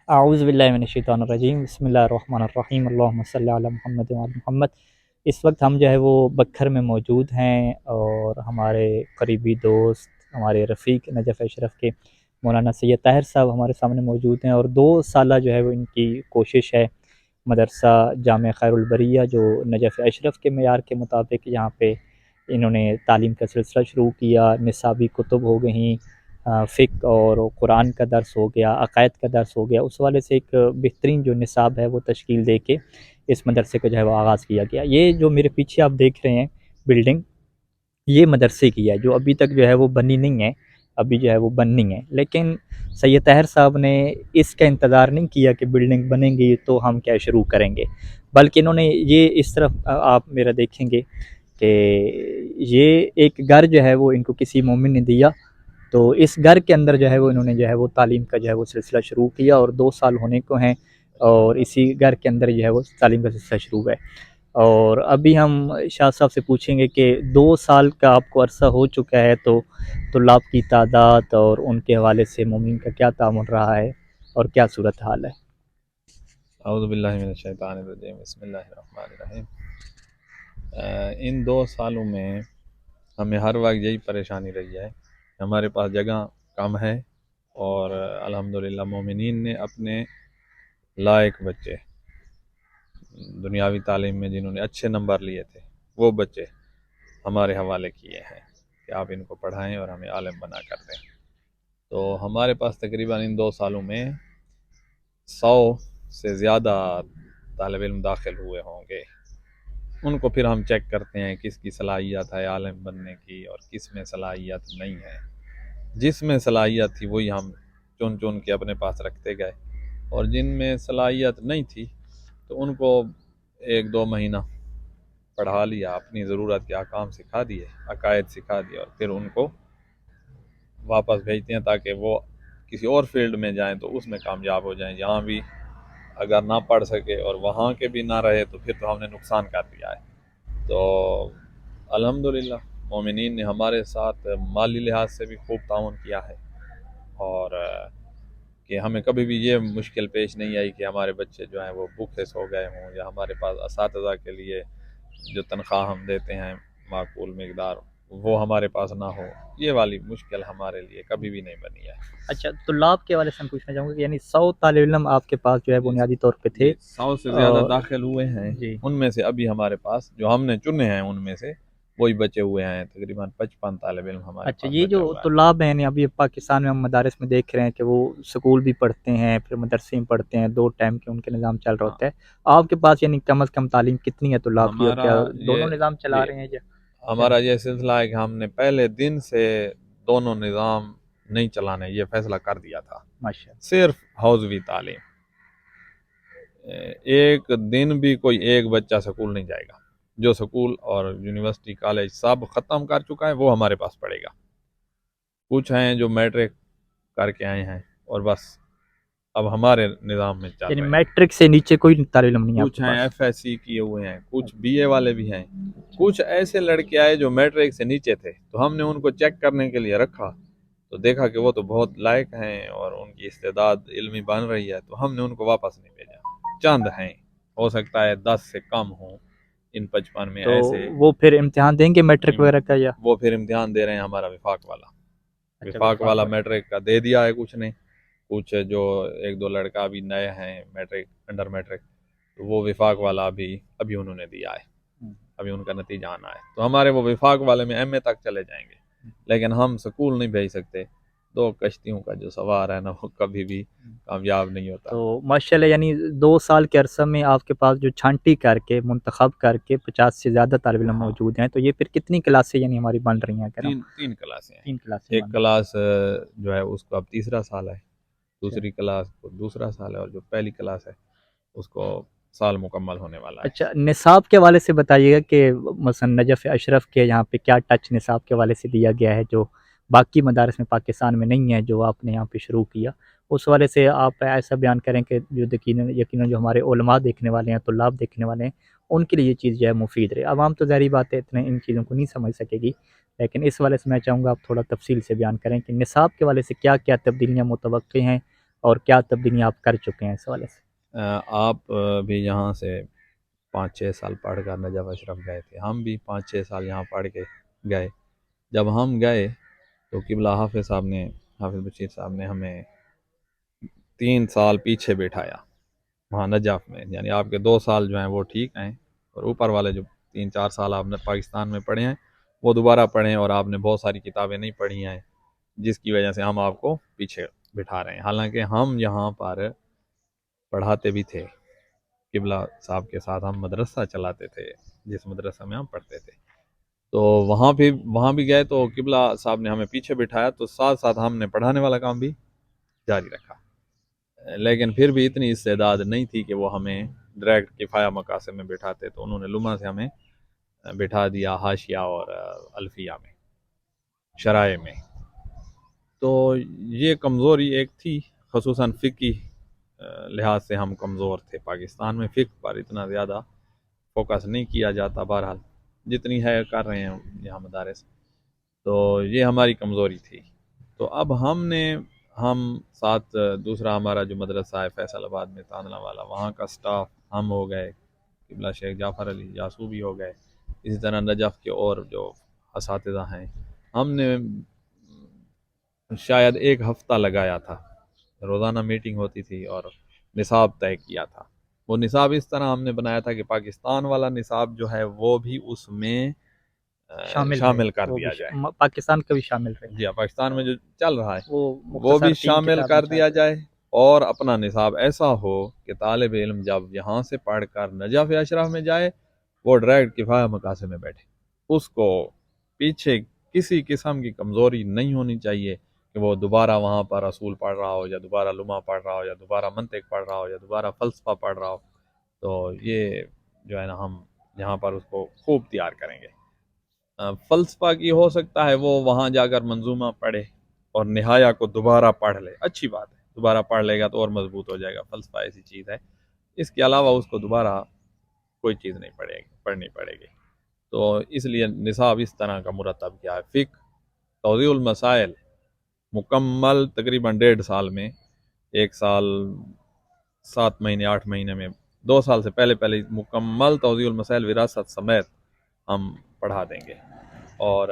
اعوذ باللہ من الشیطان الرجیم بسم اللہ الرحمن الرحیم اللہم صلی علی محمد وعلی محمد۔ اس وقت ہم جو ہے وہ بکھر میں موجود ہیں اور ہمارے قریبی دوست ہمارے رفیق نجف اشرف کے مولانا سید طاہر صاحب ہمارے سامنے موجود ہیں، اور 2 سالہ جو ہے وہ ان کی کوشش ہے مدرسہ جامع خیر البریہ جو نجف اشرف کے معیار کے مطابق یہاں پہ انہوں نے تعلیم کا سلسلہ شروع کیا۔ نصابی کتب ہو گئیں، فقہ اور قرآن کا درس ہو گیا، عقائد کا درس ہو گیا، اس والے سے ایک بہترین جو نصاب ہے وہ تشکیل دے کے اس مدرسے کا جو ہے وہ آغاز کیا گیا۔ یہ جو میرے پیچھے آپ دیکھ رہے ہیں بلڈنگ، یہ مدرسے کی ہے جو ابھی تک جو ہے وہ بنی نہیں ہے، ابھی جو ہے وہ بننی ہے، لیکن سید طاہر صاحب نے اس کا انتظار نہیں کیا کہ بلڈنگ بنیں گی تو ہم کیا شروع کریں گے، بلکہ انہوں نے یہ اس طرف آپ میرا دیکھیں گے کہ یہ ایک گھر جو ہے وہ ان کو کسی مومن نے دیا، تو اس گھر کے اندر جو ہے وہ انہوں نے جو ہے وہ تعلیم کا جو ہے وہ سلسلہ شروع کیا، اور 2 سال ہونے کو ہیں اور اسی گھر کے اندر جو ہے وہ تعلیم کا سلسلہ شروع ہے۔ اور ابھی ہم شاہ صاحب سے پوچھیں گے کہ 2 سال کا آپ کو عرصہ ہو چکا ہے، تو طلاب کی تعداد اور ان کے حوالے سے مومن کا کیا تعامل رہا ہے اور کیا صورتحال ہے؟ اعوذ باللہ من الشیطان الرجیم بسم اللہ الرحمن الرحیم۔ ان 2 سالوں میں ہمیں ہر وقت یہی پریشانی رہی ہے، ہمارے پاس جگہ کم ہے، اور الحمدللہ مومنین نے اپنے لائق بچے دنیاوی تعلیم میں جنہوں نے اچھے نمبر لیے تھے وہ بچے ہمارے حوالے کیے ہیں کہ آپ ان کو پڑھائیں اور ہمیں عالم بنا کر دیں۔ تو ہمارے پاس تقریباً ان 2 سالوں میں 100 سے زیادہ طالب علم داخل ہوئے ہوں گے۔ ان کو پھر ہم چیک کرتے ہیں کس کی صلاحیت ہے عالم بننے کی اور کس میں صلاحیت نہیں ہے۔ جس میں صلاحیت تھی وہی ہم چن چن کے اپنے پاس رکھتے گئے، اور جن میں صلاحیت نہیں تھی تو ان کو 1-2 مہینہ پڑھا لیا، اپنی ضرورت کے احکام سکھا دیے، عقائد سکھا دیے، اور پھر ان کو واپس بھیجتے ہیں تاکہ وہ کسی اور فیلڈ میں جائیں تو اس میں کامیاب ہو جائیں۔ یہاں بھی اگر نہ پڑھ سکے اور وہاں کے بھی نہ رہے تو پھر تو ہم نے نقصان کر دیا ہے۔ تو الحمدللہ مومنین نے ہمارے ساتھ مالی لحاظ سے بھی خوب تعاون کیا ہے، اور کہ ہمیں کبھی بھی یہ مشکل پیش نہیں آئی کہ ہمارے بچے جو ہیں وہ بھوکے سو گئے ہوں، یا ہمارے پاس اساتذہ کے لیے جو تنخواہ ہم دیتے ہیں معقول مقدار وہ ہمارے پاس نہ ہو، یہ والی مشکل ہمارے لیے کبھی بھی نہیں بنی ہے۔ اچھا، طلاب کے حوالے سے ہم پوچھنا چاہوں گا کہ یعنی 100 طالب علم آپ کے پاس جو ہے بنیادی طور پہ تھے؟ 100 سے زیادہ داخل ہوئے ہیں، جی، ان میں سے ابھی ہمارے پاس جو ہم نے چنے ہیں ان میں سے وہی بچے ہوئے ہیں، تقریباً 55 طالب علم ہمارے اچھا، پاس یہ جو بچا ہوا ہے۔ طلاب ہیں یعنی ابھی پاکستان میں ہم مدارس میں دیکھ رہے ہیں کہ وہ سکول بھی پڑھتے ہیں پھر مدرسے میں پڑھتے ہیں، 2 ٹائم کے ان کے نظام چل رہا ہوتا ہے۔ آپ کے پاس یعنی کم از کم تعلیم کتنی ہے طلاب کی، اور ہمارا کیا یہ دونوں نظام چلا رہے ہیں یا ہمارا یہ سلسلہ ہے کہ ہم نے پہلے دن سے دونوں نظام نہیں چلانے یہ فیصلہ کر دیا تھا، ماشاء صرف حوزوی تعلیم۔ ایک دن بھی کوئی ایک بچہ سکول نہیں جائے گا، جو سکول اور یونیورسٹی کالج سب ختم کر چکا ہے وہ ہمارے پاس پڑھے گا۔ کچھ ہیں جو میٹرک کر کے آئے ہیں اور بس اب ہمارے نظام میں چل یعنی رہے ہیں۔ میٹرک سے نیچے کوئی طالب علم نہیں ہے آپ کچھ کے ہیں پاس؟ ایف ایس سی کیے ہوئے ہیں، کچھ بی اے والے بھی ہیں، کچھ ایسے لڑکے آئے جو میٹرک سے نیچے تھے، تو ہم نے ان کو چیک کرنے کے لیے رکھا تو دیکھا کہ وہ تو بہت لائق ہیں اور ان کی استعداد علمی بن رہی ہے، تو ہم نے ان کو واپس نہیں بھیجا۔ چند ہیں، ہو سکتا ہے 10 سے کم ہوں ان 55 میں تو ایسے۔ وہ پھر امتحان دیں گے میٹرک وغیرہ کا یا؟ وہ پھر امتحان دے رہے ہیں ہمارا وفاق والا، اچھا، وفاق والا میٹرک کا دے دیا ہے کچھ نے، کچھ جو 1-2 لڑکا ابھی نئے ہیں میٹرک انڈر میٹرک، تو وہ وفاق والا ابھی انہوں نے دیا ہے، ابھی ان کا نتیجہ آنا ہے، تو ہمارے وہ وفاق والے میں ایم اے تک چلے جائیں گے، لیکن ہم سکول نہیں بھیج سکتے۔ 2 کشتیوں کا جو سوار ہے نا وہ کبھی بھی کامیاب نہیں ہوتا۔ تو ماشاءاللہ یعنی 2 سال کے عرصہ میں آپ کے پاس جو چھانٹی کر کے منتخب کر کے 50 سے زیادہ طالب علم موجود ہیں، تو یہ پھر کتنی کلاسیں یعنی ہماری بن رہی ہیں؟ تین کلاسیں ہیں، 3 کلاسیں ایک بن رہی کلاس جو ہے اس کو اب تیسرا سال ہے، دوسری کلاس کو دوسرا سال ہے، اور جو پہلی کلاس ہے اس کو سال مکمل ہونے والا ہے۔ اچھا، نصاب کے حوالے سے بتائیے گا کہ مثلا نجف اشرف کے یہاں پہ کیا ٹچ نصاب کے حوالے سے دیا گیا ہے جو باقی مدارس میں پاکستان میں نہیں ہے، جو آپ نے یہاں پہ شروع کیا، اس حوالے سے آپ ایسا بیان کریں کہ جو یقیناً جو ہمارے علماء دیکھنے والے ہیں، طلاب دیکھنے والے ہیں، ان کے لیے یہ چیز جو ہے مفید رہے۔ عوام تو ظاہری بات ہے اتنے ان چیزوں کو نہیں سمجھ سکے گی، لیکن اس حوالے سے میں چاہوں گا آپ تھوڑا تفصیل سے بیان کریں کہ نصاب کے حوالے سے کیا کیا تبدیلیاں متوقع ہیں اور کیا تبدیلیاں آپ کر چکے ہیں اس حوالے سے؟ آپ بھی یہاں سے 5-6 سال پڑھ کر نجف اشرف گئے تھے، ہم بھی 5-6 سال یہاں پڑھ کے گئے۔ جب ہم گئے تو قبلہ حافظ بشیر صاحب نے ہمیں 3 سال پیچھے بٹھایا وہاں نجف میں، یعنی آپ کے 2 سال جو ہیں وہ ٹھیک ہیں، اور اوپر والے جو 3-4 سال آپ نے پاکستان میں پڑھے ہیں وہ دوبارہ پڑھیں، اور آپ نے بہت ساری کتابیں نہیں پڑھی ہیں جس کی وجہ سے ہم آپ کو پیچھے بٹھا رہے ہیں، حالانکہ ہم یہاں پر پڑھاتے بھی تھے۔ قبلہ صاحب کے ساتھ ہم مدرسہ چلاتے تھے جس مدرسہ میں ہم پڑھتے تھے، تو وہاں بھی گئے تو قبلہ صاحب نے ہمیں پیچھے بٹھایا، تو ساتھ ساتھ ہم نے پڑھانے والا کام بھی جاری رکھا، لیکن پھر بھی اتنی استعداد نہیں تھی کہ وہ ہمیں ڈائریکٹ کفایہ مقاصد میں بٹھاتے، تو انہوں نے لمحہ سے ہمیں بٹھا دیا حاشیہ اور الفیہ میں، شرائع میں۔ تو یہ کمزوری ایک تھی، خصوصاً فقہی لحاظ سے ہم کمزور تھے، پاکستان میں فقہ پر اتنا زیادہ فوکس نہیں کیا جاتا، بہرحال جتنی ہے کر رہے ہیں یہاں مدارس، تو یہ ہماری کمزوری تھی۔ تو اب ہم ساتھ دوسرا ہمارا جو مدرسہ ہے فیصل آباد میں تانلا والا، وہاں کا سٹاف ہم ہو گئے، قبلہ شیخ جعفر علی یاسوبی ہو گئے، اسی طرح نجف کے اور جو اساتذہ ہیں، ہم نے شاید 1 ہفتہ لگایا تھا، روزانہ میٹنگ ہوتی تھی اور نصاب طے کیا تھا۔ وہ نصاب اس طرح ہم نے بنایا تھا کہ پاکستان والا نصاب جو ہے وہ بھی اس میں شامل کر دیا جائے، پاکستان کا بھی شامل رہے، جی ہاں، پاکستان میں جو چل رہا ہے وہ مختصر بھی 3 شامل کتابیں کر دیا جائے، اور اپنا نصاب ایسا ہو کہ طالب علم جب یہاں سے پڑھ کر نجف اشرف میں جائے وہ ڈائریکٹ کفایہ مقاصد میں بیٹھے، اس کو پیچھے کسی قسم کی کمزوری نہیں ہونی چاہیے کہ وہ دوبارہ وہاں پر اصول پڑھ رہا ہو، یا دوبارہ لمحہ پڑھ رہا ہو، یا دوبارہ منطق پڑھ رہا ہو، یا دوبارہ فلسفہ پڑھ رہا ہو۔ تو یہ جو ہے نا ہم یہاں پر اس کو خوب تیار کریں گے۔ فلسفہ کی ہو سکتا ہے وہ وہاں جا کر منظومہ پڑھے اور نہایہ کو دوبارہ پڑھ لے، اچھی بات ہے، دوبارہ پڑھ لے گا تو اور مضبوط ہو جائے گا، فلسفہ ایسی چیز ہے، اس کے علاوہ اس کو دوبارہ کوئی چیز نہیں پڑھنی پڑے گی۔ تو اس لیے نصاب اس طرح کا مرتب کیا ہے۔ فقہ توضیح المسائل مکمل تقریباً 1.5 سال میں، 1 سال 7 مہینے 8 مہینے میں، 2 سال سے پہلے مکمل توضیح المسائل وراثت سمیت ہم پڑھا دیں گے، اور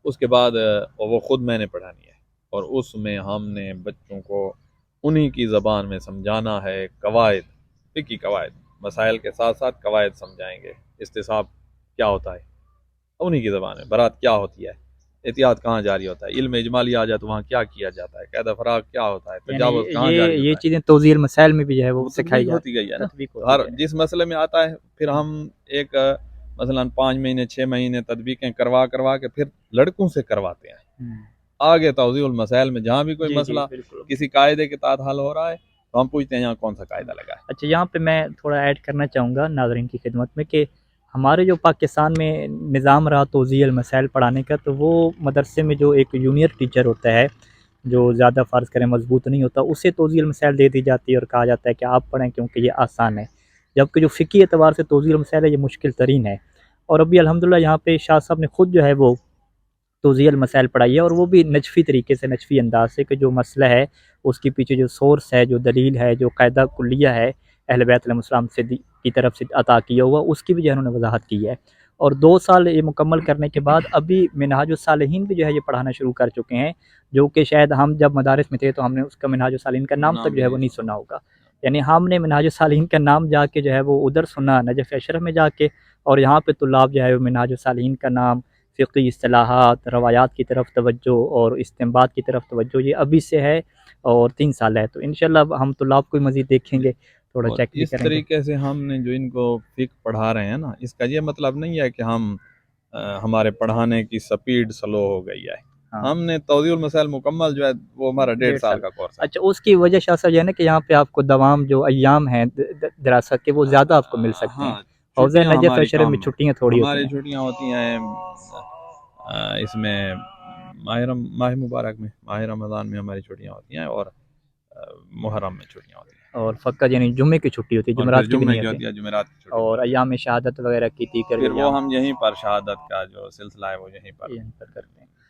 اس کے بعد وہ خود میں نے پڑھانی ہے، اور اس میں ہم نے بچوں کو انہی کی زبان میں سمجھانا ہے، قواعد، فقہی قواعد، مسائل کے ساتھ ساتھ قواعد سمجھائیں گے، استصحاب کیا ہوتا ہے انہی کی زبان میں، برات کیا ہوتی ہے، احتیاط کہاں جاری ہوتا ہے، علم اجمالی آ جائے تو وہاں کیا کیا جاتا ہے، قید فراغ کیا ہوتا ہے، تجاوز کہاں جاری ہوتا ہے، یہ چیزیں توضیح المسائل میں بھی جو ہے وہ سکھائی تطبیق ہوتی گئی ہے نا، جاتی ہر جس مسئلے میں آتا ہے پھر ہم ایک مثلاً 5 مہینے 6 مہینے تطبیقیں کروا کے پھر لڑکوں سے کرواتے ہیں، آگے توضیح المسائل میں جہاں بھی کوئی مسئلہ کسی قاعدے کے تحت حل ہو رہا ہے تو ہم پوچھتے ہیں یہاں کون سا قاعدہ لگا ہے۔ اچھا، یہاں پہ میں تھوڑا ایڈ کرنا چاہوں گا ناظرین کی خدمت میں کہ ہمارے جو پاکستان میں نظام رہا توضیح المسائل پڑھانے کا، تو وہ مدرسے میں جو ایک جونیئر ٹیچر ہوتا ہے جو زیادہ فرض کریں مضبوط نہیں ہوتا، اسے توضیح المسائل دے دی جاتی ہے اور کہا جاتا ہے کہ آپ پڑھیں کیونکہ یہ آسان ہے، جبکہ جو فقہی اعتبار سے توضیح المسائل ہے یہ مشکل ترین ہے۔ اور ابھی الحمدللہ یہاں پہ شاہ صاحب نے خود جو ہے وہ توضیح المسائل پڑھائی ہے، اور وہ بھی نجفی طریقے سے، نجفی انداز سے، کہ جو مسئلہ ہے اس کے پیچھے جو سورس ہے، جو دلیل ہے، جو قاعدہ کلیہ ہے اہل بیت علیہ السلام سے کی طرف سے عطا کیا ہوا، اس کی بھی جو ہے انہوں نے وضاحت کی ہے۔ اور 2 سال یہ مکمل کرنے کے بعد ابھی منہاج الصالحین بھی جو ہے یہ پڑھانا شروع کر چکے ہیں، جو کہ شاید ہم جب مدارس میں تھے تو ہم نے اس کا منہاج الصالحین کا نام تک جو ہے وہ نہیں سنا ہوگا، یعنی ہم نے منہاج الصالحین کا نام جا کے جو ہے وہ ادھر سنا نجف اشرف میں جا کے، اور یہاں پہ طلاب جو ہے وہ منہاج الصالحین کا نام، فقہی اصطلاحات، روایات کی طرف توجہ اور استنباط کی طرف توجہ، یہ ابھی سے ہے اور 3 سال ہے، تو انشاءاللہ ہم طلاب کو مزید دیکھیں گے، تھوڑا چیک بھی اس کریں گے۔ طریقے سے ہم نے جو ان کو فقہ پڑھا رہے ہیں نا، اس کا یہ مطلب نہیں ہے کہ ہمارے پڑھانے کی سپیڈ سلو ہو گئی ہے، ہم نے توضیح المسائل مکمل جو ہے وہ ہمارا 1.5 سال کا کورس ہے۔ اچھا، اس کی وجہ شاہ صاحب یہ ہے نا کہ یہاں پہ آپ کو دوام جو ایام ہیں دراست کے وہ زیادہ آپ کو مل سکتے ہیں، حوضہ نجف اشرف میں چھٹیاں تھوڑی ہوتی ہیں، ہماری چھٹیاں ہوتی ہیں اس میں ماہ مبارک میں، ماہ رمضان میں ہماری چھٹیاں ہوتی ہیں، اور محرم میں چھٹیاں ہوتی ہیں، اور فقط یعنی جمعے کی چھٹی ہوتی ہے، جمعرات کی بھی نہیں ہوتی، جمعرات کی چھٹی، اور ایام شہادت وغیرہ کی تیکر پھر وہ ہم یہیں پر شہادت کا جو سلسلہ ہے وہ یہیں پر کرتے ہیں۔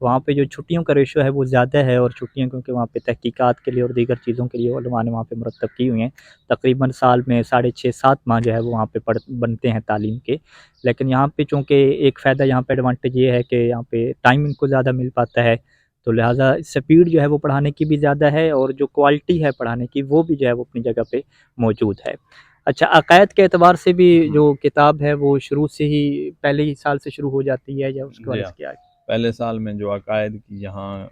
وہاں پہ جو چھٹیوں کا ریشو ہے وہ زیادہ ہے، اور چھٹیاں کیونکہ وہاں پہ تحقیقات کے لیے اور دیگر چیزوں کے لیے علماء نے وہاں پہ مرتب کی ہوئی ہیں، تقریباً سال میں 6.5-7 ماہ جو ہے وہ وہاں پہ بنتے ہیں تعلیم کے. لیکن یہاں پہ چونکہ ایک فائدہ یہاں پہ ایڈوانٹیج یہ ہے کہ یہاں پہ ٹائم ان کو زیادہ مل پاتا ہے، تو لہٰذا سپیڈ جو ہے وہ پڑھانے کی بھی زیادہ ہے، اور جو کوالٹی ہے پڑھانے کی وہ بھی جو ہے وہ اپنی جگہ پہ موجود ہے. اچھا، عقائد کے اعتبار سے بھی جو کتاب ہے وہ شروع سے ہی پہلے ہی سال سے شروع ہو جاتی ہے، یا اس کے جی والے ہاں، سے کیا ہے؟ پہلے سال میں جو عقائد کی یہاں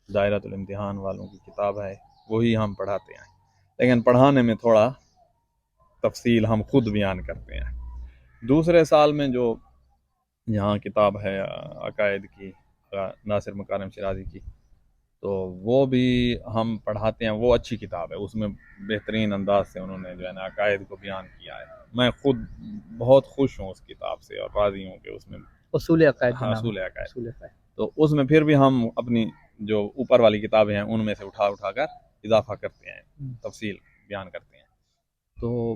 دائرۃ الامتحان والوں کی کتاب ہے وہی ہم پڑھاتے ہیں، لیکن پڑھانے میں تھوڑا تفصیل ہم خود بیان کرتے ہیں. دوسرے سال میں جو یہاں کتاب ہے عقائد کی ناصر مکارم شیرازی کی، تو وہ بھی ہم پڑھاتے ہیں. وہ اچھی کتاب ہے، اس میں بہترین انداز سے انہوں نے جو ہے نا عقائد کو بیان کیا ہے. میں خود بہت خوش ہوں اس کتاب سے اور راضی ہوں کہ اس میں اصول عقائد جو نام ہے. اصول عقائد. اصول عقائد. تو اس میں پھر بھی ہم اپنی جو اوپر والی کتابیں ہیں ان میں سے اٹھا کر اضافہ کرتے ہیں، تفصیل بیان کرتے ہیں. تو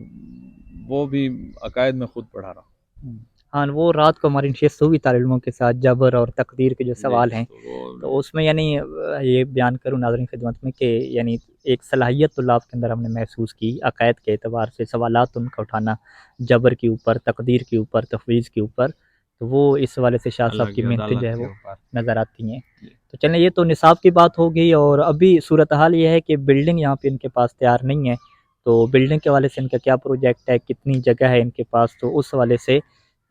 وہ بھی عقائد میں خود پڑھا رہا ہوں. ہاں، وہ رات کو ہماری نشست ہوئی طالب علموں کے ساتھ جبر اور تقدیر کے جو سوال ہیں، تو اس میں یعنی یہ بیان کروں ناظرین خدمت میں کہ یعنی ایک صلاحیت طلاب کے اندر ہم نے محسوس کی عقائد کے اعتبار سے، سوالات ان کا اٹھانا جبر کے اوپر، تقدیر کے اوپر، تفویض کے اوپر، تو وہ اس حوالے سے شاہ صاحب کی محنتیں جو ہے وہ نظر آتی ہیں. تو چلیں، یہ تو نصاب کی بات ہو گئی، اور ابھی صورتحال یہ ہے کہ بلڈنگ یہاں پہ ان کے پاس تیار نہیں ہے، تو بلڈنگ کے حوالے سے ان کا کیا پروجیکٹ ہے، کتنی جگہ ہے ان کے پاس، تو اس حوالے سے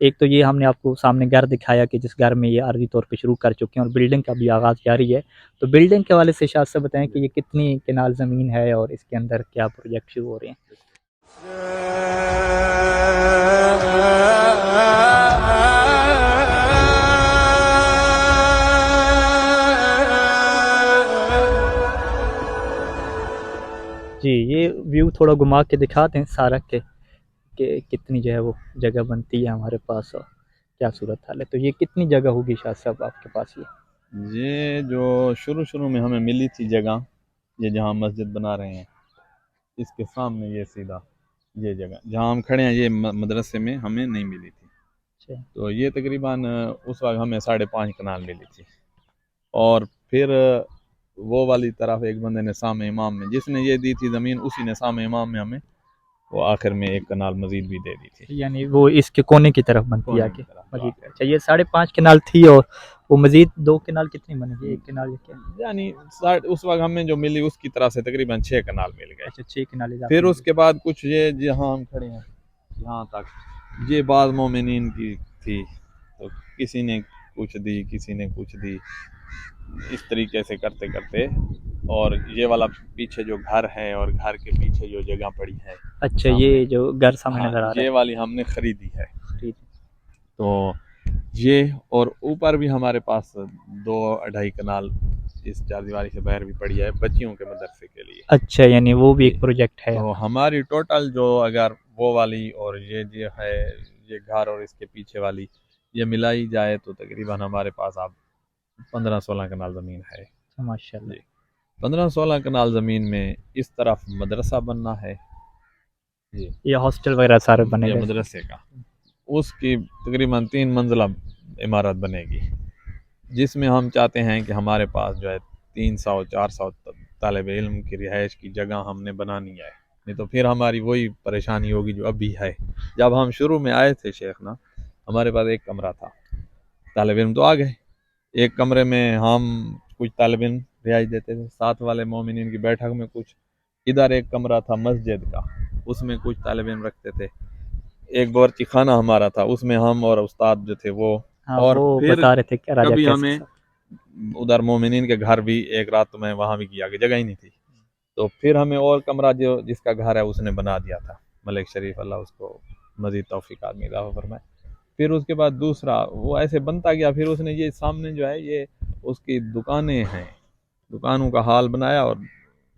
ایک تو یہ ہم نے آپ کو سامنے گھر دکھایا کہ جس گھر میں یہ عارضی طور پہ شروع کر چکے ہیں، اور بلڈنگ کا بھی آغاز جاری ہے. تو بلڈنگ کے حوالے سے شاہ صاحب بتائیں کہ یہ کتنی کنال زمین ہے اور اس کے اندر کیا پروجیکٹ شروع ہو رہے ہیں. جی، یہ ویو تھوڑا گھما کے دکھا دیں سارا کہ کتنی جو ہے وہ جگہ بنتی ہے ہمارے پاس اور کیا صورت حال ہے. تو یہ کتنی جگہ ہوگی شاہ صاحب آپ کے پاس؟ یہ جو شروع میں ہمیں ملی تھی جگہ، یہ جہاں مسجد بنا رہے ہیں اس کے سامنے یہ سیدھا یہ جگہ جہاں ہم کھڑے ہیں، یہ مدرسے میں ہمیں نہیں ملی تھی. تو یہ تقریباً اس وقت ہمیں 5.5 کنال ملی تھی. اور پھر وہ والی طرف ایک بندے نے سامع امام میں، جس نے یہ دی تھی زمین، اسی نے سامع امام میں ہمیں وہ آخر میں 1 کنال مزید بھی دے دی تھی. یعنی وہ اس کے کونے کی طرف بنتی ہے کہ مزید. مزید. اچھا، یہ 5.5 کنال تھی، اور وہ مزید 2 کنال کتنی بنے گی؟ 1 کنال یا کیا؟ یعنی اس وقت ہمیں جو ملی اس کی طرف سے تقریباً 6 کنال مل گئے. اچھا، 6 کنال. پھر اس کے بعد کچھ یہ جہاں ہم کھڑے ہیں یہاں تک یہ بعض مومنین کی تھی، تو کسی نے کچھ دی، کسی نے کچھ دی، اس طریقے سے کرتے کرتے. اور یہ والا پیچھے جو گھر ہے اور گھر کے پیچھے جو جگہ پڑی ہے، اچھا، یہ جو گھر سامنے نظر آ رہا ہے یہ والی ہم نے خریدی ہے. تو یہ اور اوپر بھی ہمارے پاس 2-2.5 کنال اس چار دیواری سے باہر بھی پڑی ہے بچیوں کے مدرسے کے لیے. اچھا، یعنی وہ بھی ایک پروجیکٹ ہے. تو ہماری ٹوٹل جو اگر وہ والی اور یہ ہے یہ گھر اور اس کے پیچھے والی یہ ملائی جائے تو تقریباً ہمارے پاس اب 15-16 کنال زمین ہے. ماشاء اللہ. 15-16 کنال زمین میں اس طرف مدرسہ بننا ہے، یہ ہاسٹل وغیرہ سارے بنے یہ گئے مدرسے کا. اس کی تقریباً 3 منزلہ عمارت بنے گی، جس میں ہم چاہتے ہیں کہ ہمارے پاس جو ہے 300-400 طالب علم کی رہائش کی جگہ ہم نے بنانی ہے. نہیں تو پھر ہماری وہی پریشانی ہوگی جو ابھی ہے. جب ہم شروع میں آئے تھے شیخنا، ہمارے پاس 1 کمرہ تھا، طالب علم تو آ گئے، 1 کمرے میں ہم کچھ طالب علم رہائش دیتے تھے، ساتھ والے مومنین کی بیٹھک میں کچھ، ادھر 1 کمرہ تھا مسجد کا، اس میں کچھ طالب علم رکھتے تھے. 1 باورچی خانہ ہمارا تھا، اس میں ہم اور استاد جو تھے وہ. اور پھر بتا رہے تھے کہ راجہ کبھی کیسے ہمیں ادھر مومنین کے گھر بھی 1 رات میں وہاں بھی کیا کہ جگہ ہی نہیں تھی، تو پھر ہمیں اور کمرہ جو جس کا گھر ہے اس نے بنا دیا تھا، ملک شریف، اللہ اس کو مزید توفیقات میں اضافہ فرمائے. پھر اس کے بعد دوسرا وہ ایسے بنتا گیا. پھر اس نے یہ سامنے جو ہے یہ اس کی دکانیں ہیں، دکانوں کا حال بنایا اور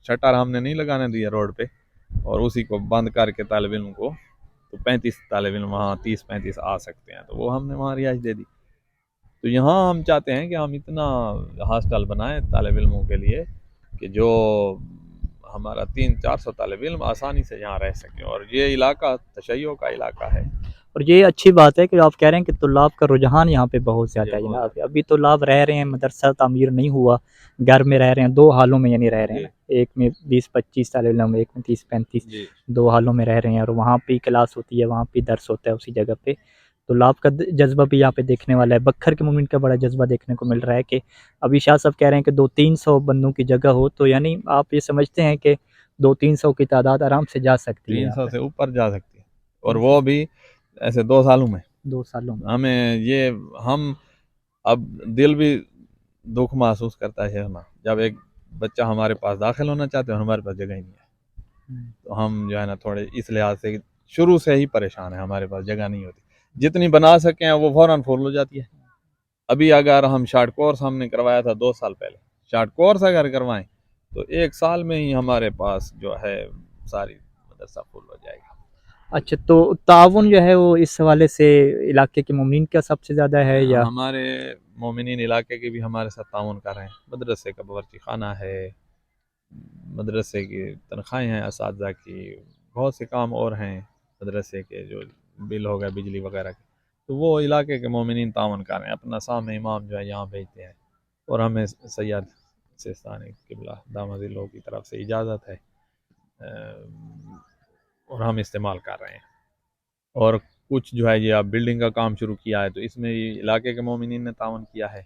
شٹر ہم نے نہیں لگانے دیا روڈ پہ، اور اسی کو بند کر کے طالب علم کو، تو 35 طالب علم وہاں 30-35 آ سکتے ہیں، تو وہ ہم نے وہاں رہائش دے دی. تو یہاں ہم چاہتے ہیں کہ ہم اتنا ہاسٹل بنائیں طالب علموں کے لیے کہ جو ہمارا 300-400 طالب علم آسانی سے یہاں رہ سکیں. اور یہ علاقہ تشیع کا علاقہ ہے. اور یہ اچھی بات ہے کہ آپ کہہ رہے ہیں کہ طلاب کا رجحان یہاں پہ بہت زیادہ ہے جی، بہت جناب. ابھی طلاب رہ رہے ہیں, مدرسہ تعمیر نہیں ہوا, گھر میں رہ رہے ہیں, دو حالوں میں یعنی رہ رہے ہیں, ایک میں 20-25 طالب علم, ایک میں 30-35, جی دو حالوں میں رہ رہے ہیں, اور وہاں پہ کلاس ہوتی ہے, وہاں پہ درس ہوتا ہے اسی جگہ پہ. طلاب کا جذبہ بھی یہاں پہ دیکھنے والا ہے. بکھر کے مومنٹ کا بڑا جذبہ دیکھنے کو مل رہا ہے کہ ابھی شاہ صاحب کہہ رہے ہیں کہ 200-300 بندوں کی جگہ ہو, تو یعنی آپ یہ سمجھتے ہیں کہ 200-300 کی تعداد آرام سے جا سکتی ہے یہاں 300 پہ سے اوپر جا سکتی ہے, اور 300 وہ بھی ایسے 2 سالوں میں. 2 سالوں میں. ہمیں یہ ہم اب دل بھی دکھ محسوس کرتا ہے نا, جب ایک بچہ ہمارے پاس داخل ہونا چاہتے ہیں اور ہمارے پاس جگہ ہی نہیں ہے, تو ہم جو ہے نا تھوڑے اس لحاظ سے شروع سے ہی پریشان ہیں, ہمارے پاس جگہ نہیں ہوتی. جتنی بنا سکیں وہ فوراً فل ہو جاتی ہے. ابھی اگر ہم شارٹ کورس ہم نے کروایا تھا 2 سال پہلے, شارٹ کورس اگر کروائیں تو 1 سال میں ہی ہمارے پاس جو ہے ساری مدرسہ فل ہو جائے گا. اچھا, تو تعاون جو ہے وہ اس حوالے سے علاقے کے مومنین کا سب سے زیادہ ہے یا ہمارے مومنین علاقے کے بھی ہمارے ساتھ تعاون کر رہے ہیں. مدرسے کا باورچی خانہ ہے, مدرسے کی تنخواہیں ہیں اساتذہ کی, بہت سے کام اور ہیں مدرسے کے, جو بل ہو گئے بجلی وغیرہ کے, تو وہ علاقے کے مومنین تعاون کر رہے ہیں. اپنا سامع امام جو ہے یہاں بھیجتے ہیں, اور ہمیں سید سیستانی قبلہ داماد لوگ کی طرف سے اجازت ہے, اور ہم استعمال کر رہے ہیں. اور کچھ جو ہے یہ اب بلڈنگ کا کام شروع کیا ہے, تو اس میں علاقے کے مومنین نے تعاون کیا ہے.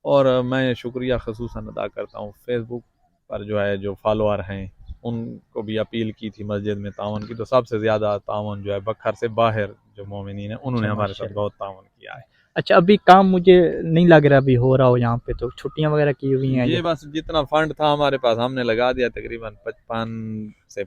اور میں شکریہ خصوصاً ادا کرتا ہوں فیس بک پر جو ہے جو فالوور ہیں, ان کو بھی اپیل کی تھی مسجد میں تعاون کی, تو سب سے زیادہ تعاون جو ہے بکھر سے باہر جو مومنین ہیں انہوں نے ہمارے ساتھ بہت تعاون کیا ہے. اچھا, ابھی کام مجھے نہیں لگ رہا ابھی ہو رہا ہو یہاں پہ, تو چھٹیاں وغیرہ کی ہوئی ہیں یہ بس جتنا فنڈ تھا ہمارے پاس ہم نے لگا دیا, تقریباً 55 سے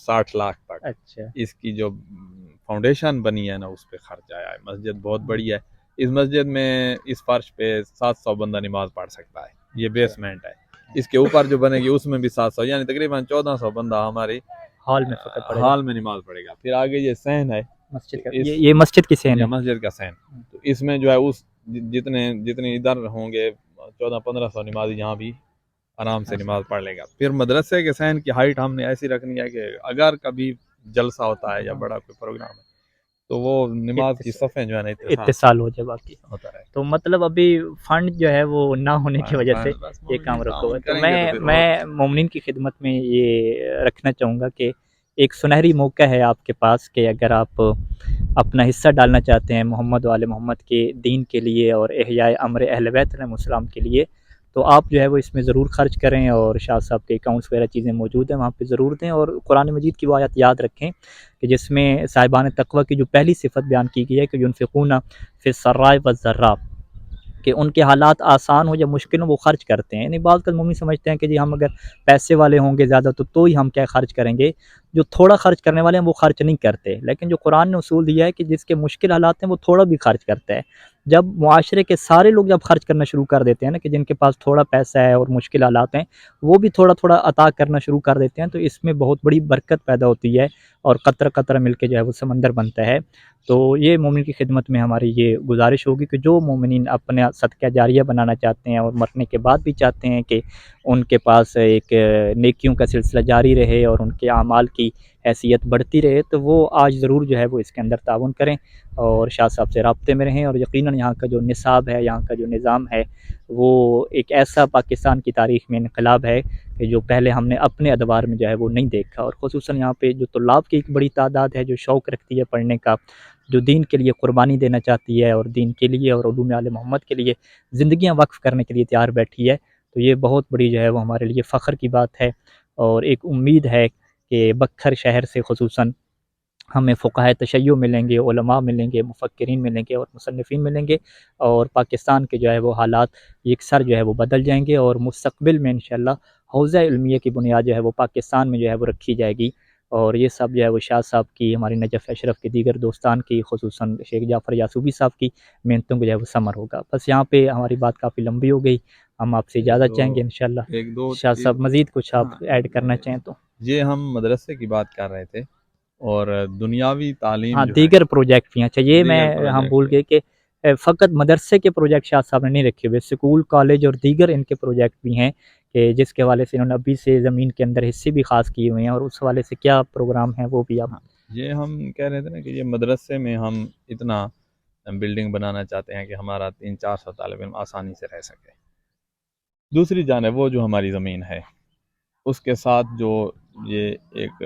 60 لاکھ تک. اچھا, اس کی جو فاؤنڈیشن بنی ہے نا اس پہ خرچ آیا ہے. مسجد بہت بڑی ہے, اس مسجد میں اس فرش پہ 700 بندہ نماز پڑھ سکتا ہے. یہ بیسمنٹ ہے, اس کے اوپر جو بنے گی اس میں بھی 700, یعنی تقریباً 1400 بندہ ہماری ہال میں فقط پڑے گا, ہال میں نماز پڑھے گا. پھر آگے یہ سین ہے, مسجد کا, یہ مسجد کی سین یہ ہے, مسجد کا سین, تو اس میں جو ہے اس جتنے ادھر ہوں گے 1400-1500 نمازی یہاں بھی آرام سے نماز پڑھ لے گا. پھر مدرسے کے سین کی ہائٹ ہم نے ایسی رکھنی ہے کہ اگر کبھی جلسہ ہوتا ہے یا بڑا کوئی پروگرام ہے تو وہ نماز کی صفیں جو ہے نا اتصال ہو جائے. باقی ہوتا رہے. تو مطلب ابھی فنڈ جو ہے وہ نہ ہونے کی وجہ سے یہ کام رکھا ہوا ہے. تو میں مومنین کی خدمت میں یہ رکھنا چاہوں گا کہ ایک سنہری موقع ہے آپ کے پاس کہ اگر آپ اپنا حصہ ڈالنا چاہتے ہیں محمد و آل محمد کے دین کے لیے اور احیاء امر اہل بیت علیہ السلام کے لیے, تو آپ جو ہے وہ اس میں ضرور خرچ کریں, اور شاہ صاحب کے اکاؤنٹس وغیرہ چیزیں موجود ہیں وہاں پہ ضرور دیں. اور قرآن مجید کی وہ آیت یاد رکھیں کہ جس میں صاحبان تقوی کی جو پہلی صفت بیان کی گئی ہے کہ ينفقون فی السراء والضراء, کہ ان کے حالات آسان ہو یا مشکل ہو وہ خرچ کرتے ہیں. یعنی بعض مومن سمجھتے ہیں کہ جی ہم اگر پیسے والے ہوں گے زیادہ تو ہی ہم کیا خرچ کریں گے, جو تھوڑا خرچ کرنے والے ہیں وہ خرچ نہیں کرتے. لیکن جو قرآن نے اصول دیا ہے کہ جس کے مشکل حالات ہیں وہ تھوڑا بھی خرچ کرتا ہے. جب معاشرے کے سارے لوگ جب خرچ کرنا شروع کر دیتے ہیں نا, کہ جن کے پاس تھوڑا پیسہ ہے اور مشکل حالات ہیں وہ بھی تھوڑا تھوڑا عطا کرنا شروع کر دیتے ہیں, تو اس میں بہت بڑی برکت پیدا ہوتی ہے, اور قطرہ قطرہ مل کے جو ہے وہ سمندر بنتا ہے. تو یہ مومن کی خدمت میں ہماری یہ گزارش ہوگی کہ جو مومنین اپنا صدقہ جاریہ بنانا چاہتے ہیں اور مرنے کے بعد بھی چاہتے ہیں کہ ان کے پاس ایک نیکیوں کا سلسلہ جاری رہے اور ان کے اعمال کی حیثیت بڑھتی رہے, تو وہ آج ضرور جو ہے وہ اس کے اندر تعاون کریں اور شاہ صاحب سے رابطے میں رہیں. اور یقیناً یہاں کا جو نصاب ہے, یہاں کا جو نظام ہے, وہ ایک ایسا پاکستان کی تاریخ میں انقلاب ہے کہ جو پہلے ہم نے اپنے ادوار میں جو ہے وہ نہیں دیکھا. اور خصوصاً یہاں پہ جو طلاب کی ایک بڑی تعداد ہے جو شوق رکھتی ہے پڑھنے کا, جو دین کے لیے قربانی دینا چاہتی ہے اور دین کے لیے اور علوم آل محمد کے لیے زندگیاں وقف کرنے کے لیے تیار بیٹھی ہے, تو یہ بہت بڑی جو ہے وہ ہمارے لیے فخر کی بات ہے. اور ایک امید ہے کہ بکھر شہر سے خصوصاً ہمیں فقہائے تشیع ملیں گے, علماء ملیں گے, مفکرین ملیں گے اور مصنفین ملیں گے, اور پاکستان کے جو ہے وہ حالات یکسر جو ہے وہ بدل جائیں گے, اور مستقبل میں انشاءاللہ حوزہ علمیہ کی بنیاد جو ہے وہ پاکستان میں جو ہے وہ رکھی جائے گی. اور یہ سب جو ہے وہ شاہ صاحب کی, ہماری نجف اشرف کے دیگر دوستان کی, خصوصاً شیخ جعفر یعصوبی صاحب کی محنتوں کو جو ہے وہ ثمر ہوگا. بس یہاں پہ ہماری بات کافی لمبی ہو گئی, ہم آپ سے اجازت چاہیں گے انشاءاللہ. شاہ صاحب مزید کچھ آپ ایڈ کرنا چاہیں تو. یہ ہم مدرسے کی بات کر رہے تھے اور دنیاوی تعلیم ہاں جو دیگر پروجیکٹ بھی ہیں. اچھا یہ میں دیگر ہم project بھول گئے کہ فقط مدرسے کے پروجیکٹ شاہ صاحب نے نہیں رکھے ہوئے, سکول, کالج اور دیگر ان کے پروجیکٹ بھی ہیں کہ جس کے حوالے سے انہوں نے ابھی سے زمین کے اندر حصے بھی خاص کیے ہوئے ہیں, اور اس حوالے سے کیا پروگرام ہیں وہ بھی آپ یہ ہم کہہ رہے تھے نا کہ یہ مدرسے میں ہم اتنا بلڈنگ بنانا چاہتے ہیں کہ ہمارا 300-400 طالب علم آسانی سے رہ سکے. دوسری جانب وہ جو ہماری زمین ہے اس کے ساتھ جو یہ ایک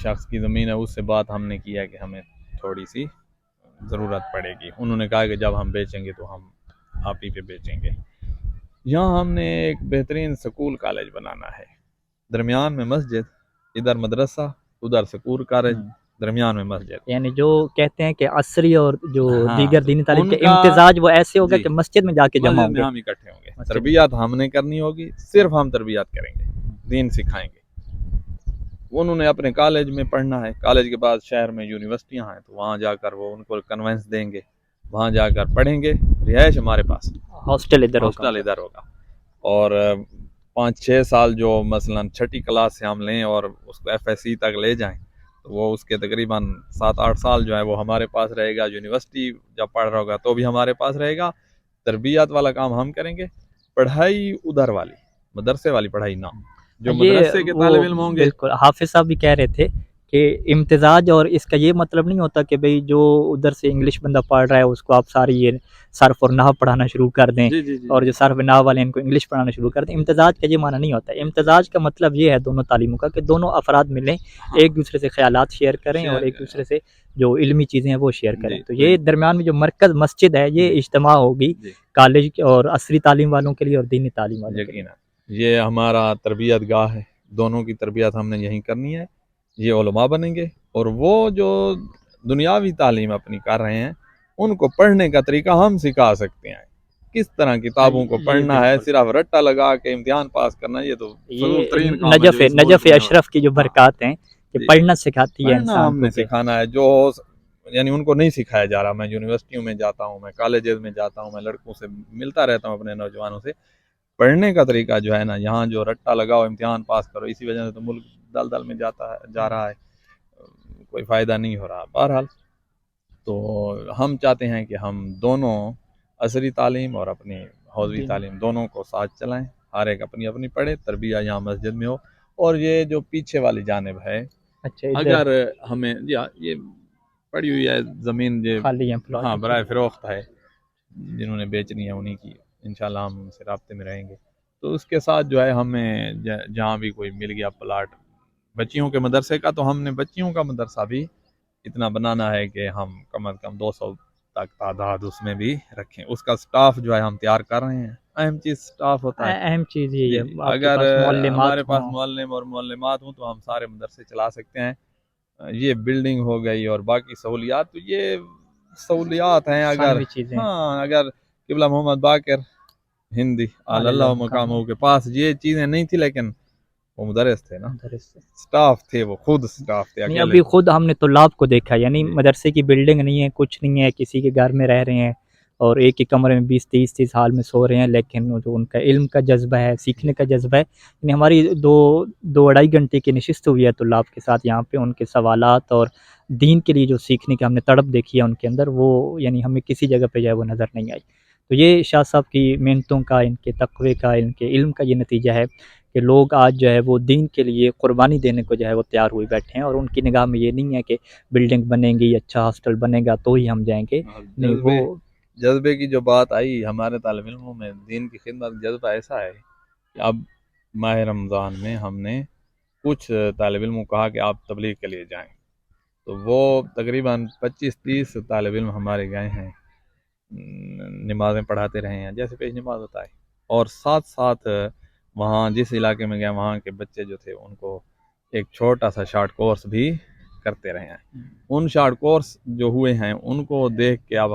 شخص کی زمین ہے اس سے بات ہم نے کیا کہ ہمیں تھوڑی سی ضرورت پڑے گی. انہوں نے کہا کہ جب ہم بیچیں گے تو ہم آپ ہی پہ بیچیں گے. یہاں ہم نے ایک بہترین سکول کالج بنانا ہے, درمیان میں مسجد, ادھر مدرسہ ادھر سکول کالج, درمیان میں مسجد. یعنی جو کہتے ہیں کہ عصری اور جو ہاں, دیگر دینی تعلیم ان کے کا امتزاج وہ ایسے ہوگا جی کہ مسجد میں جا کے جمع مسجد ہوں میں گے. ہم اکٹھے ہوں گے, مسجد تربیت ہم نے کرنی ہوگی, صرف ہم تربیت کریں گے, دین سکھائیں گے. انہوں نے اپنے کالج میں پڑھنا ہے, کالج کے بعد شہر میں یونیورسٹیاں ہیں تو وہاں جا کر وہ ان کو کنوینس دیں گے, وہاں جا کر پڑھیں گے. رہائش ہمارے پاس, ہاسٹل ادھر ہوگا. ہاسٹل ادھر ہوگا. اور 5-6 سال جو مثلا 6ٹھی کلاس سے ہم لیں اور اس کو FSC تک لے جائیں تو وہ اس کے تقریباً 7-8 سال جو ہے وہ ہمارے پاس رہے گا. یونیورسٹی جب پڑھ رہا ہوگا تو بھی ہمارے پاس رہے گا. تربیت والا کام ہم کریں گے, پڑھائی ادھر والی مدرسے والی پڑھائی نہ. جو یہ مدرسے کے طالب علم ہوں گے, بالکل حافظ صاحب بھی کہہ رہے تھے کہ امتزاج, اور اس کا یہ مطلب نہیں ہوتا کہ بھئی جو ادھر سے انگلش بندہ پڑھ رہا ہے اس کو آپ ساری یہ صرف اور نحو پڑھانا شروع کر دیں, جی جی جی اور جو صرف نحو والے ان کو انگلش پڑھانا شروع کر دیں. امتزاج کا یہ معنی نہیں ہوتا. امتزاج کا مطلب یہ ہے دونوں تعلیموں کا کہ دونوں افراد ملیں, ایک دوسرے سے خیالات شیئر کریں اور ایک دوسرے سے جو علمی چیزیں ہیں وہ شیئر کریں. تو یہ درمیان میں جو مرکز مسجد ہے یہ اجتماع ہوگی کالج اور عصری تعلیم والوں کے لیے اور دینی تعلیم والوں کے لیے. یقینا یہ ہمارا تربیت گاہ ہے, دونوں کی تربیت ہم نے یہیں کرنی ہے. یہ علماء بنیں گے اور وہ جو دنیاوی تعلیم اپنی کر رہے ہیں ان کو پڑھنے کا طریقہ ہم سکھا سکتے ہیں. کس طرح کتابوں کو پڑھنا ہے, صرف رٹا لگا کے امتحان پاس کرنا, یہ تو فضول ترین کام ہے جو اس ملک نجف میں ہو. اشرف کی جو برکات ہیں کہ پڑھنا سکھاتی ہے پڑھنا انسان ہم کو. نے سکھانا ہے جو یعنی ان کو نہیں سکھایا جا رہا. میں یونیورسٹیوں میں جاتا ہوں, میں کالجز میں جاتا ہوں, میں لڑکوں سے ملتا رہتا ہوں, اپنے نوجوانوں سے. پڑھنے کا طریقہ جو ہے نا, یہاں جو رٹا لگاؤ امتحان پاس کرو, اسی وجہ سے تو ملک دل میں جا رہا ہے, کوئی فائدہ نہیں ہو رہا. بہرحال تو ہم چاہتے ہیں کہ ہم دونوں عصری تعلیم اور اپنی حوزوی تعلیم دونوں کو ساتھ چلائیں, ہر ایک اپنی اپنی پڑھے, تربیت یہاں مسجد میں ہو. اور یہ جو پیچھے والی جانب ہے, اگر ہمیں یہ پڑی ہوئی ہے زمین جو ہاں برائے فروخت ہے, جنہوں نے بیچنی ہے انہی کی, انشاءاللہ ہم ان سے رابطے میں رہیں گے. تو اس کے ساتھ جو ہے ہمیں جہاں بھی کوئی مل گیا پلاٹ بچیوں کے مدرسے کا, تو ہم نے بچیوں کا مدرسہ بھی اتنا بنانا ہے کہ ہم کم از کم 200 تک تعداد اس میں بھی رکھیں. اس کا سٹاف جو ہے ہم تیار کر رہے ہیں. اہم چیز سٹاف ہوتا ہے, اہم چیز یہی ہے. اگر ہمارے پاس معلم اور معلمات ہوں تو ہم سارے مدرسے چلا سکتے ہیں. یہ بلڈنگ ہو گئی اور باقی سہولیات, تو یہ سہولیات ہیں. اگر قبلہ محمد باقر ہندی اللہ مقاموں کے پاس یہ چیزیں نہیں تھی, لیکن وہ مدرس تھے نا, سٹاف تھے, وہ خود سٹاف تھے. ابھی خود ہم نے طلاب کو دیکھا, یعنی مدرسے کی بلڈنگ نہیں ہے, کچھ نہیں ہے, کسی کے گھر میں رہ رہے ہیں اور ایک ہی کمرے میں 20-30 سال میں سو رہے ہیں, لیکن جو ان کا علم کا جذبہ ہے, سیکھنے کا جذبہ ہے. یعنی ہماری 2-2.5 گھنٹے کی نشست ہوئی ہے طلاب کے ساتھ یہاں پہ. ان کے سوالات اور دین کے لیے جو سیکھنے کی ہم نے تڑپ دیکھی ہے ان کے اندر, وہ یعنی ہمیں کسی جگہ پہ جو ہے وہ نظر نہیں آئی. تو یہ شاہ صاحب کی محنتوں کا, ان کے تقوی کا, ان کے علم کا یہ نتیجہ ہے کہ لوگ آج جو ہے وہ دین کے لیے قربانی دینے کو جو ہے وہ تیار ہوئے بیٹھے ہیں. اور ان کی نگاہ میں یہ نہیں ہے کہ بلڈنگ بنے گی, اچھا ہاسٹل بنے گا تو ہی ہم جائیں گے. نہیں, وہ جذبے کی جو بات آئی ہمارے طالب علموں میں, دین کی خدمت جذبہ ایسا ہے کہ اب ماہ رمضان میں ہم نے کچھ طالب علموں کو کہا کہ آپ تبلیغ کے لیے جائیں. تو وہ تقریباً 25-30 طالب علم ہمارے گئے ہیں, نمازیں پڑھاتے رہے ہیں جیسے پیش نماز ہوتا ہے. اور ساتھ ساتھ وہاں جس علاقے میں گئے وہاں کے بچے جو تھے ان کو ایک چھوٹا سا شارٹ کورس بھی کرتے رہے ہیں. ان شارٹ کورس جو ہوئے ہیں ان کو دیکھ کے اب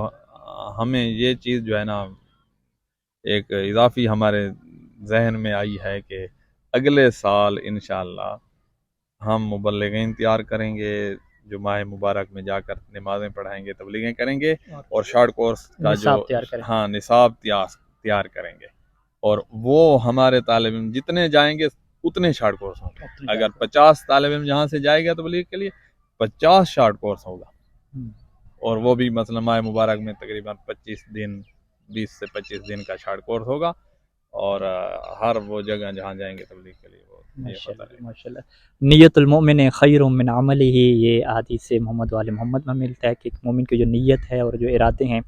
ہمیں یہ چیز جو ہے نا ایک اضافی ہمارے ذہن میں آئی ہے کہ اگلے سال انشاءاللہ ہم مبلغین تیار کریں گے جو ماہ مبارک میں جا کر نمازیں پڑھائیں گے, تبلیغیں کریں گے, اور شارٹ کورس کا جو نصاب تیار کریں گے. اور وہ ہمارے طالب علم جتنے جائیں گے اتنے شارٹ کورس ہوں گے. اگر 50 طالب علم جہاں سے جائے گا تبلیغ کے لیے 50 شارٹ کورس ہوگا, اور وہ بھی مثلا ماہ مبارک میں تقریباً 20 سے 25 دن کا شارٹ کورس ہوگا. اور ہر وہ جگہ جہاں جائیں گے تبلیغ کے لیے وہ یہ ہوتا رہے گا۔ ماشاء اللہ۔ نیت المؤمن خیر من عملہ، یہ حدیث سے محمد وال محمد میں ملتا ہے کہ ایک مومن کی جو نیت ہے اور جو ارادے ہیں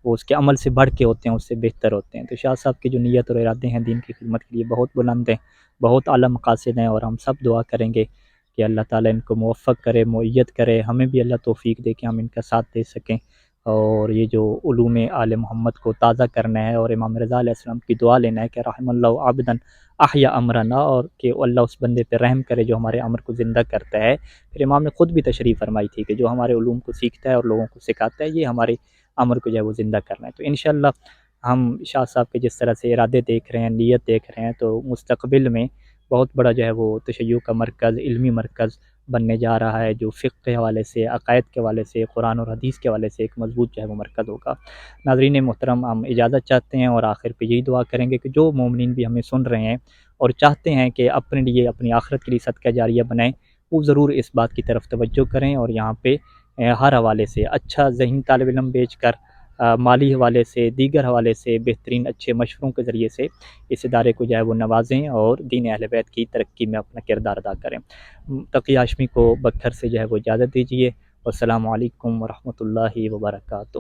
وہ اس کے عمل سے بڑھ کے ہوتے ہیں، اس سے بہتر ہوتے ہیں۔ تو شاہ صاحب کی جو نیت اور ارادے ہیں دین کی خدمت کے لیے بہت بلند ہیں، بہت اعلیٰ مقاصد ہیں، اور ہم سب دعا کریں گے کہ اللہ تعالیٰ ان کو موفق کرے، معیت کرے، ہمیں بھی اللہ توفیق دے کہ ہم ان کا ساتھ دے سکیں، اور یہ جو علوم آل محمد کو تازہ کرنا ہے، اور امام رضا علیہ السلام کی دعا لینا ہے کہ رحم اللہ عبدن احیا امرنا، اور کہ اللہ اس بندے پہ رحم کرے جو ہمارے امر کو زندہ کرتا ہے۔ پھر امام نے خود بھی تشریف فرمائی تھی کہ جو ہمارے علوم کو سیکھتا ہے اور لوگوں کو سکھاتا ہے، یہ ہمارے امر کو جو ہے وہ زندہ کرنا ہے۔ تو انشاءاللہ ہم شاہ صاحب کے جس طرح سے ارادے دیکھ رہے ہیں، نیت دیکھ رہے ہیں، تو مستقبل میں بہت بڑا جو ہے وہ تشیع کا مرکز، علمی مرکز بننے جا رہا ہے، جو فقہ کے حوالے سے، عقائد کے حوالے سے، قرآن اور حدیث کے حوالے سے ایک مضبوط جو ہے وہ مرکز ہوگا۔ ناظرین محترم، ہم اجازت چاہتے ہیں اور آخر پہ یہی دعا کریں گے کہ جو مومنین بھی ہمیں سن رہے ہیں اور چاہتے ہیں کہ اپنے لیے، اپنی آخرت کے لیے صدقہ جاریہ بنائیں، وہ ضرور اس بات کی طرف توجہ کریں، اور یہاں پہ ہر حوالے سے اچھا ذہین طالب علم بیچ کر، مالی حوالے سے، دیگر حوالے سے، بہترین اچھے مشوروں کے ذریعے سے اس ادارے کو جو ہے وہ نوازیں اور دین اہل بیت کی ترقی میں اپنا کردار ادا کریں۔ تقی ہاشمی کو بکھر سے جو ہے وہ اجازت دیجیے۔ والسلام علیکم ورحمۃ اللہ وبرکاتہ۔